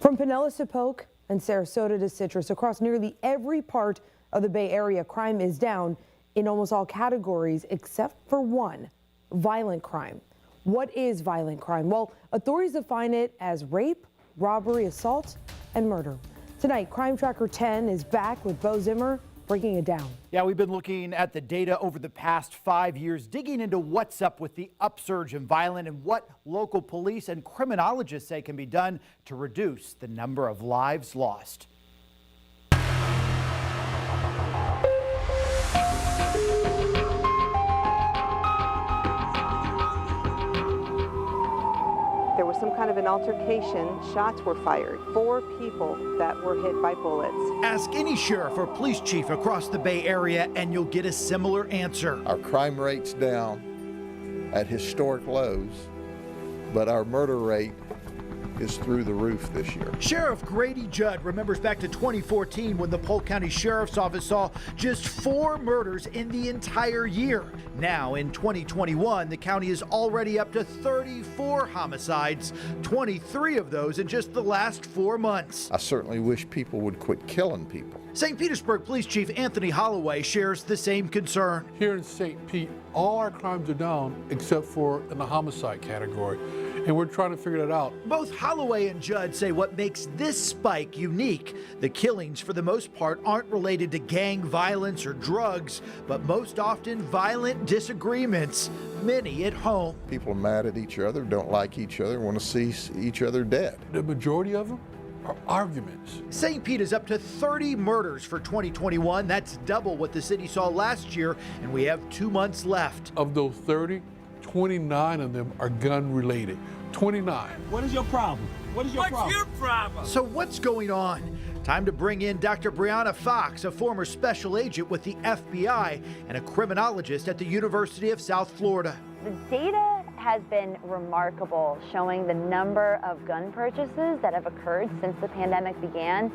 From Pinellas to Polk and Sarasota to Citrus, across nearly every part of the Bay Area, crime is down in almost all categories except for one: violent crime. What is violent crime? Well, authorities define it as rape, robbery, assault, and murder. Tonight, Crime Tracker 10 is back with Bo Zimmer breaking it down. Yeah, we've been looking at the data over the past 5 years, digging into what's up with the upsurge in violence and what local police and criminologists say can be done to reduce the number of lives lost. There was some kind of an altercation. Shots were fired. 4 people that were hit by bullets. Ask any sheriff or police chief across the Bay Area and you'll get a similar answer. Our crime rate's down at historic lows, but our murder rate is through the roof this year. Sheriff Grady Judd remembers back to 2014 when the Polk County Sheriff's Office saw just 4 murders in the entire year. Now in 2021, the county is already up to 34 homicides, 23 of those in just the last 4 months. I certainly wish people would quit killing people. St. Petersburg Police Chief Anthony Holloway shares the same concern. Here in St. Pete, all our crimes are down except for in the homicide category, and we're trying to figure that out. Both Holloway and Judd say what makes this spike unique: the killings, for the most part, aren't related to gang violence or drugs, but most often violent disagreements, many at home. People are mad at each other, don't like each other, want to see each other dead. The majority of them are arguments. St. Pete is up to 30 murders for 2021. That's double what the city saw last year, and we have 2 months left. Of those 30, 29 of them are gun related. 29. What is your problem? What is your problem? What's your problem? So what's going on? Time to bring in Dr. Brianna Fox, a former special agent with the FBI and a criminologist at the University of South Florida. The data has been remarkable, showing the number of gun purchases that have occurred since the pandemic began.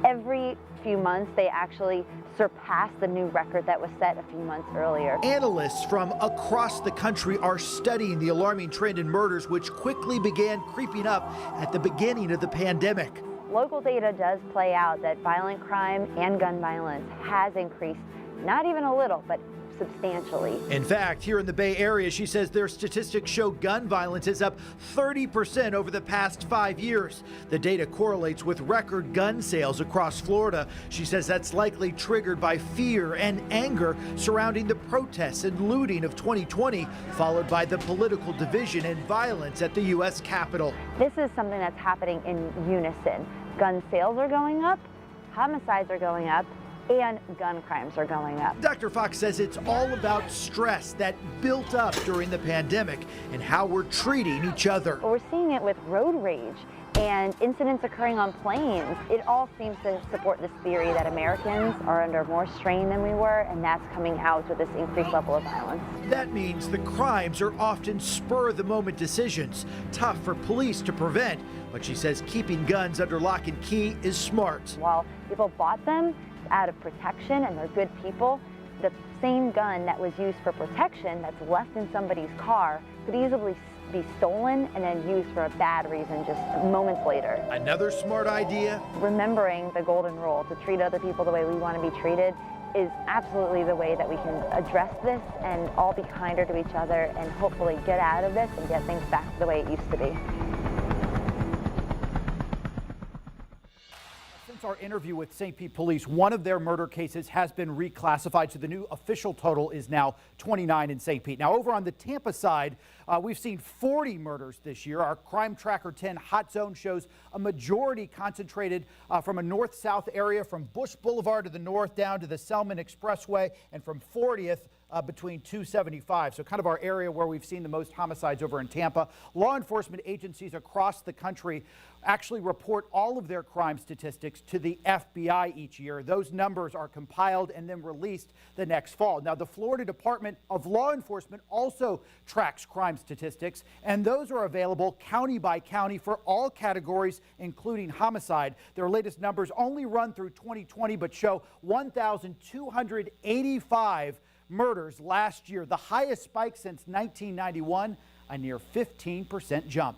Every few months, they actually surpass the new record that was set a few months earlier. Analysts from across the country are studying the alarming trend in murders, which quickly began creeping up at the beginning of the pandemic. Local data does play out that violent crime and gun violence has increased, not even a little, but substantially. In fact, here in the Bay Area, she says their statistics show gun violence is up 30% over the past 5 years. The data correlates with record gun sales across Florida. She says that's likely triggered by fear and anger surrounding the protests and looting of 2020, followed by the political division and violence at the U.S. Capitol. This is something that's happening in unison. Gun sales are going up, homicides are going up, and gun crimes are going up. Dr. Fox says it's all about stress that built up during the pandemic and how we're treating each other. We're seeing it with road rage and incidents occurring on planes. It all seems to support this theory that Americans are under more strain than we were, and that's coming out with this increased level of violence. That means the crimes are often spur-of-the-moment decisions, tough for police to prevent, but she says keeping guns under lock and key is smart. While people bought them out of protection and they're good people, the same gun that was used for protection that's left in somebody's car could easily be stolen and then used for a bad reason just moments later. Another smart idea? Remembering the golden rule to treat other people the way we want to be treated is absolutely the way that we can address this and all be kinder to each other and hopefully get out of this and get things back to the way it used to be. Since our interview with St. Pete Police, one of their murder cases has been reclassified, so the new official total is now 29 in St. Pete. Now, over on the Tampa side, we've seen 40 murders this year. Our Crime Tracker 10 hot zone shows a majority concentrated from a north-south area, from Bush Boulevard to the north down to the Selman Expressway, and from 40th between 275. So kind of our area where we've seen the most homicides over in Tampa. Law enforcement agencies across the country actually report all of their crime statistics to the FBI each year. Those numbers are compiled and then released the next fall. Now, the Florida Department of Law Enforcement also tracks crime statistics, and those are available county by county for all categories, including homicide. Their latest numbers only run through 2020, but show 1,285 murders last year, the highest spike since 1991, a near 15% jump.